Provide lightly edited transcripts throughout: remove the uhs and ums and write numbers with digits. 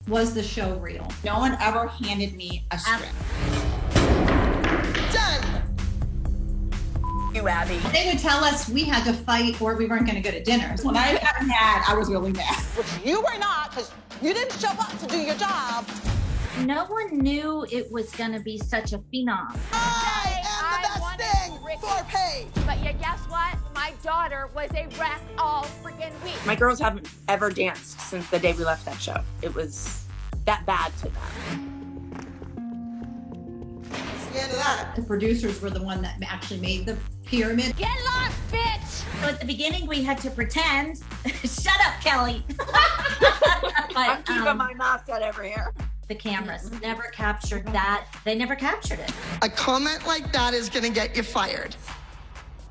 Was the show real? No one ever handed me a script. Done. You, Abby. They would tell us we had to fight or we weren't going to go to dinner. When I got mad, I was really mad. Which you were not, because you didn't show up to do your job. No one knew it was going to be such a phenom. I am the best thing for Paige. But yeah, guess what? My daughter was a wreck all freaking week. My girls haven't ever danced since the day we left that show. It was that bad to them. That's the end of that. The producers were the one that actually made the pyramid. Get lost, bitch! So at the beginning, we had to pretend. Shut up, Kelly. I'm But keeping my mouth shut over here. the cameras never captured that. They never captured it. A comment like that is going to get you fired.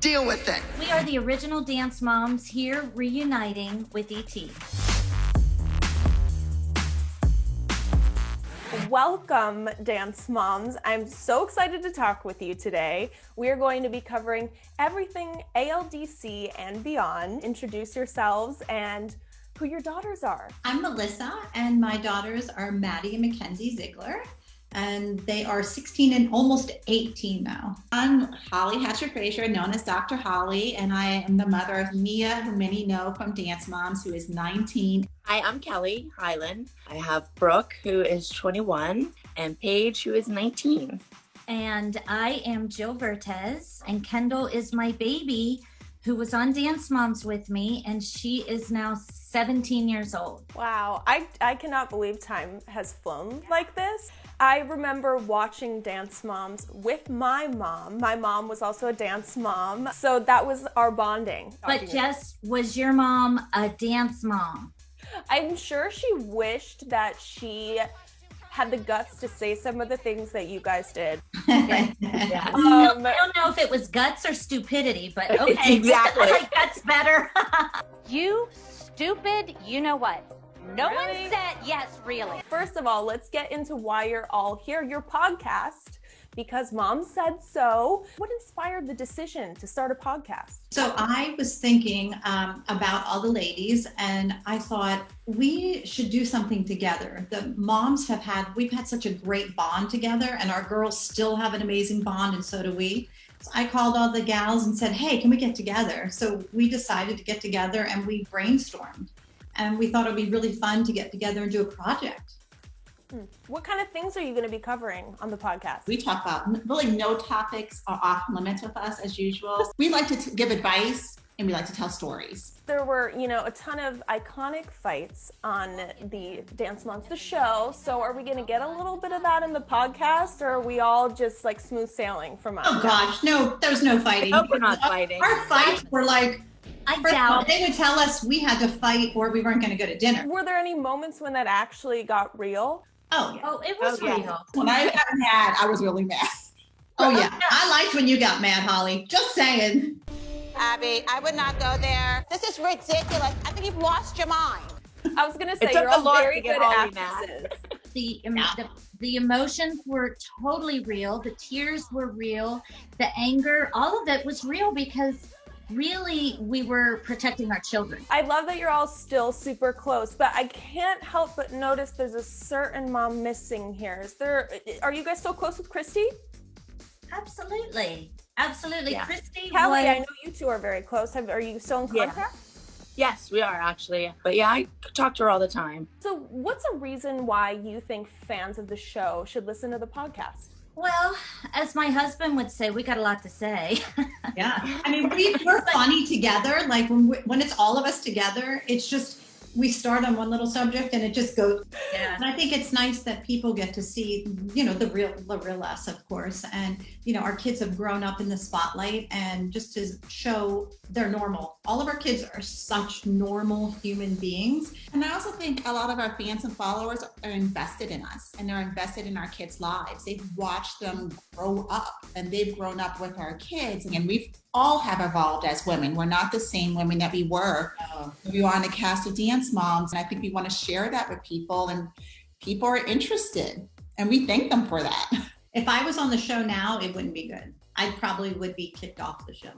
Deal with it. We are the original Dance Moms here reuniting with ET. Welcome, Dance Moms. I'm so excited to talk with you today. We are going to be covering everything ALDC and beyond. Introduce yourselves and who your daughters are. I'm Melissa, and my daughters are Maddie and Mackenzie Ziegler, and they are 16 and almost 18 now. I'm Holly Hatcher-Frazier, known as Dr. Holly, and I am the mother of Mia, who many know from Dance Moms, who is 19. Hi, I'm Kelly Hyland. I have Brooke, who is 21, and Paige, who is 19. And I am Jill Vertez, and Kendall is my baby who was on Dance Moms with me, and she is now 17 years old. Wow, I cannot believe time has flown like this. I remember watching Dance Moms with my mom. My mom was also a dance mom, so that was our bonding. But Jess, was your mom a dance mom? I'm sure she wished that she had the guts to say some of the things that you guys did. I don't know if it was guts or stupidity, but okay. Exactly. I like guts better. You stupid, you know what? No Really? one said yes, really. First of all, let's get into why you're all here. Your podcast, because mom said so. What inspired the decision to start a podcast? So I was thinking about all the ladies, and I thought we should do something together. The moms we've had such a great bond together, and our girls still have an amazing bond, and so do we. So I called all the gals and said, hey, can we get together? So we decided to get together, and we brainstormed. And we thought it'd be really fun to get together and do a project. What kind of things are you going to be covering on the podcast? We talk about really no topics are off limits with us as usual. We like to give advice and we like to tell stories. There were, a ton of iconic fights on the Dance Moms, the show. So are we going to get a little bit of that in the podcast, or are we all just like smooth sailing from us? Oh gosh, no, there's no fighting. I hope we're not fighting. Our fights were like, I first of all, doubt they would tell us we had to fight or we weren't going to go to dinner. Were there any moments when that actually got real? Oh yeah. Oh, it was Oh, yeah. real. When I got mad, I was really mad. Oh yeah. I liked when you got mad, Holly. Just saying. Abby, I would not go there. This is ridiculous. I think you've lost your mind. I was going to say, It took you're a all lot very to get good Holly mad. actresses. The emotions were totally real. The tears were real. The anger, all of it was real because really we were protecting our children. I love that you're all still super close, but I can't help but notice there's a certain mom missing here. Are you guys still close with Christy? Absolutely. Yeah. Christy Kelly, was, I know you two are very close. Are you still in Yeah. contact? Yes, we are actually. But yeah, I talk to her all the time. So what's a reason why you think fans of the show should listen to the podcast? well, as my husband would say, we got a lot to say. Yeah. I mean, we're funny together. Like when it's all of us together, it's just, we start on one little subject and it just goes. Yeah. And I think it's nice that people get to see, the real us, of course. And, our kids have grown up in the spotlight, and just to show they're normal. All of our kids are such normal human beings. And I also think a lot of our fans and followers are invested in us, and they're invested in our kids' lives. They've watched them grow up, and they've grown up with our kids. And we all have evolved as women. We're not the same women that we were when we were on the cast of Dance Moms. And I think we want to share that with people, and people are interested, and we thank them for that. If I was on the show now, it wouldn't be good. I probably would be kicked off the show.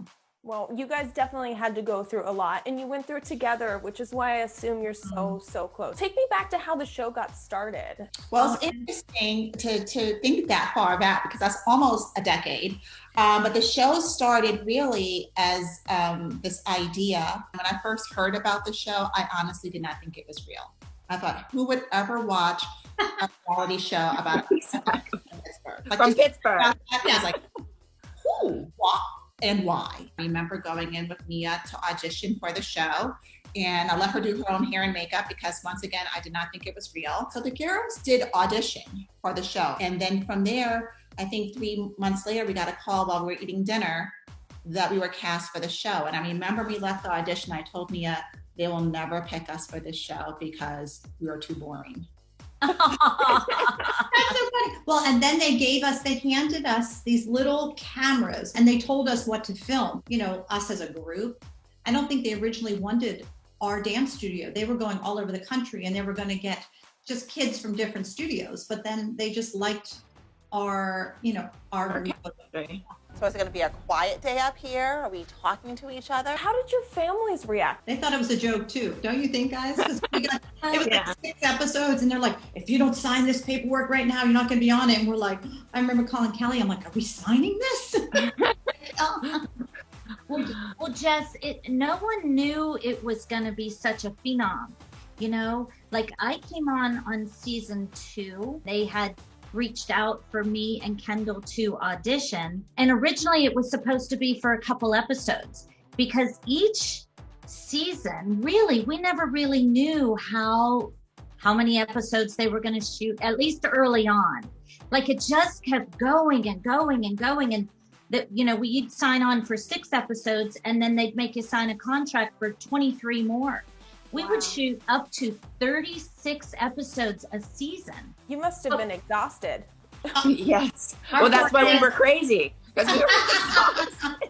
Well, you guys definitely had to go through a lot, and you went through it together, which is why I assume you're so close. Take me back to how the show got started. Well, it's interesting to think that far back because that's almost a decade. But the show started really as this idea. When I first heard about the show, I honestly did not think it was real. I thought, who would ever watch a reality show about Pittsburgh? Like, From Pittsburgh. I was like, who, what, and why? I remember going in with Mia to audition for the show, and I let her do her own hair and makeup because, once again, I did not think it was real. So the girls did audition for the show. And then from there, I think 3 months later, we got a call while we were eating dinner that we were cast for the show. And I remember we left the audition, I told Mia, they will never pick us for this show because we are too boring. That's so funny. Well, and then they handed us these little cameras and they told us what to film, us as a group. I don't think they originally wanted our dance studio. They were going all over the country and they were going to get just kids from different studios, but then they just liked our group. So is it going to be a quiet day up here? Are we talking to each other? How did your families react? They thought it was a joke too, don't you think, guys? It was like 6 episodes, and they're like, "If you don't sign this paperwork right now, you're not going to be on it." And we're like, I remember calling Kelly. I'm like, "Are we signing this?" Well, Jess, no one knew it was going to be such a phenom. Like I came on season 2. They had reached out for me and Kendall to audition. And originally it was supposed to be for a couple episodes because each season, really, we never really knew how many episodes they were going to shoot, at least early on. Like it just kept going and going and going. And that, we'd sign on for 6 episodes and then they'd make you sign a contract for 23 more. We would shoot up to 36 episodes a season. You must have been exhausted. Yes. Well, that's why we were crazy. Because we were exhausted.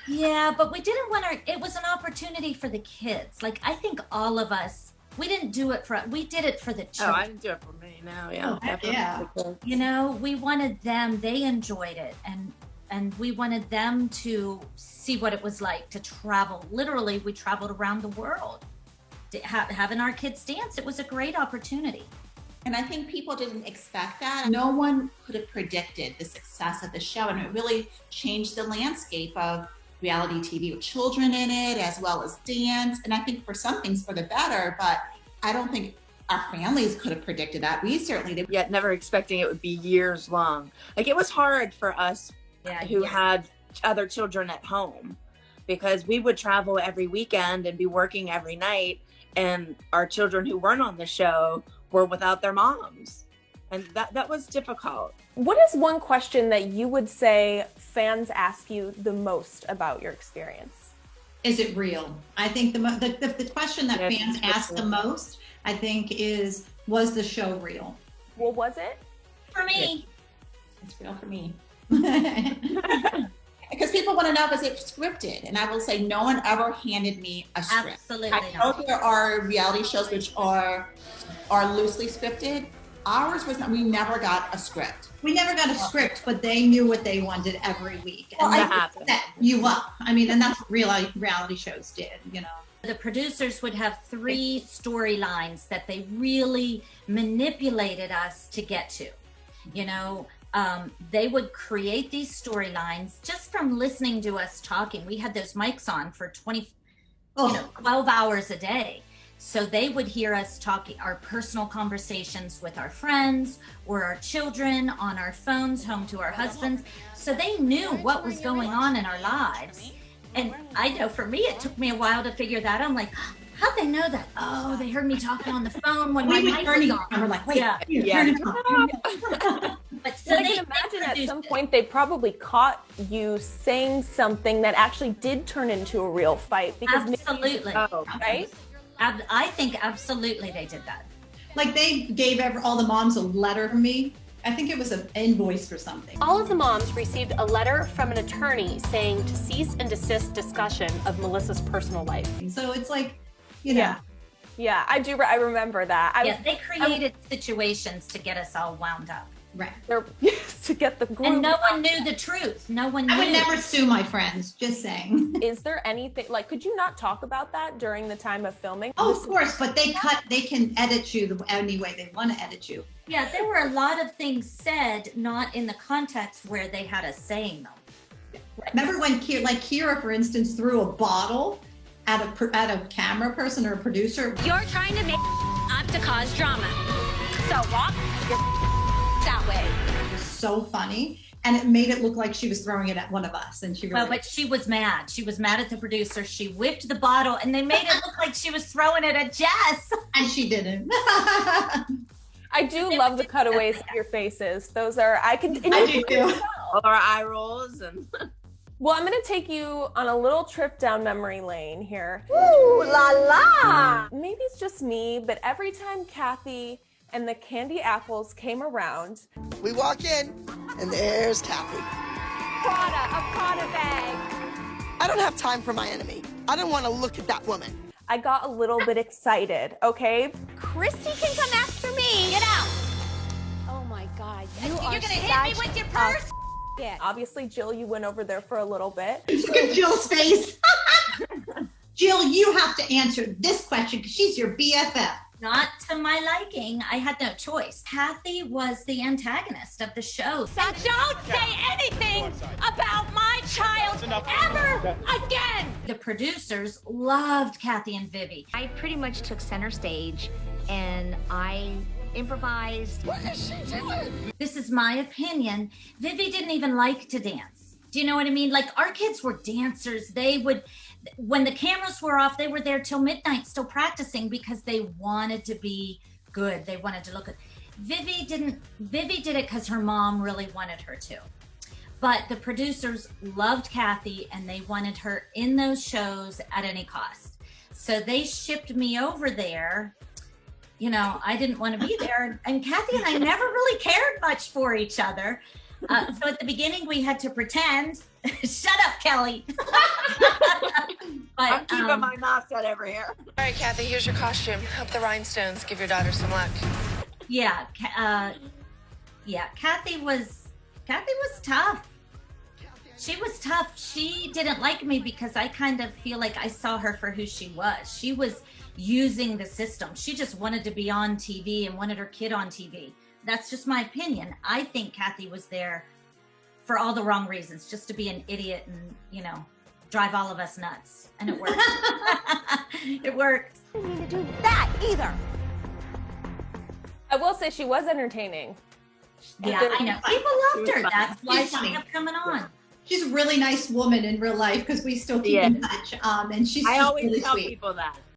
Yeah, but we didn't want it was an opportunity for the kids. Like, I think all of us, we didn't do it we did it for the children. Oh, I didn't do it for me. No, yeah. Yeah. We wanted them, they enjoyed it. And we wanted them to see what it was like to travel. Literally, we traveled around the world. Having our kids dance, it was a great opportunity. And I think people didn't expect that. No one could have predicted the success of the show. And it really changed the landscape of reality TV with children in it, as well as dance. And I think for some things for the better, but I don't think our families could have predicted that. We certainly did. Yet never expecting it would be years long. Like it was hard for us who had other children at home because we would travel every weekend and be working every night. And our children who weren't on the show were without their moms. And that was difficult. What is one question that you would say fans ask you the most about your experience? Is it real? I think the question that fans ask the most, I think, is, was the show real? Well, was it? For me. It's real for me. Because people want to know, was it scripted? And I will say no one ever handed me a script. Absolutely I know there are reality shows which are loosely scripted. Ours was not. We never got a script. We never got a script, but they knew what they wanted every week. And Well, they set you up. I mean, and that's what reality shows did, The producers would have 3 storylines that they really manipulated us to get to. They would create these storylines just from listening to us talking. We had those mics on for 12 hours a day. So they would hear us talking, our personal conversations with our friends or our children on our phones, home to our husbands. So they knew what was going on in our lives. And I know for me, it took me a while to figure that out. I'm like, how'd they know that? Oh, they heard me talking on the phone when my mic was on. And we're like, wait, Yeah. turn it on. But so I can imagine at some point they probably caught you saying something that actually did turn into a real fight. Because Absolutely. right? I think absolutely they did that. Like they gave all the moms a letter from me. I think it was an invoice for something. All of the moms received a letter from an attorney saying to cease and desist discussion of Melissa's personal life. So it's like, Yeah, I do. I remember that. They created situations to get us all wound up. Right. They're to get the group. And no one knew the truth. No one knew. I would never sue my friends, just saying. Is there anything, like, could you not talk about that during the time of filming? Oh, of course, but they can edit you any way they want to edit you. Yeah, there were a lot of things said not in the context where they had us saying them. Remember when Kira, for instance, threw a bottle at a camera person or a producer? You're trying to make up to cause drama. So walk your that way. It was so funny. And it made it look like she was throwing it at one of us. And she really... Well, but she was mad. She was mad at the producer. She whipped the bottle and they made it look like she was throwing it at Jess. And she didn't. I do love the cutaways of your faces. Those are, I do too. Or eye rolls and Well, I'm going to take you on a little trip down memory lane here. Ooh la la! Maybe it's just me, but every time Kathy and the candy apples came around, we walk in, and there's Kathy. A Prada bag. I don't have time for my enemy. I don't want to look at that woman. I got a little bit excited, okay? Christy can come after me. Get out. Oh my God. You're gonna hit me with your purse? Obviously, Jill, you went over there for a little bit. Look at Jill's face. Jill, you have to answer this question because she's your BFF. Not to my liking. I had no choice. Kathy was the antagonist of the show. So don't say anything about my child ever again. The producers loved Kathy and Vivi. I pretty much took center stage and I improvised. What is she doing? This is my opinion. Vivi didn't even like to dance. Do you know what I mean? Like, our kids were dancers. They would, when the cameras were off, they were there till midnight still practicing because they wanted to be good. They wanted to look good. Vivi did it because her mom really wanted her to. But the producers loved Kathy and they wanted her in those shows at any cost. So they shipped me over there. You know, I didn't want to be there. And Kathy and I never really cared much for each other. So at the beginning, we had to pretend. Shut up, Kelly. I'm keeping my mouth shut over here. All right, Kathy, here's your costume. Hope the rhinestones give your daughter some luck. Yeah, Kathy was tough. She was tough. She didn't like me because I kind of feel like I saw her for who she was. She was using the system. She just wanted to be on TV and wanted her kid on TV. That's just my opinion. I think Kathy was there for all the wrong reasons, just to be an idiot and, you know, drive all of us nuts. And it worked. It worked. I didn't need to do that either. I will say she was entertaining. Yeah, I know. People loved her. That's why she kept coming on. She's a really nice woman in real life because we still keep in touch. And she's I just always really tell sweet. people that.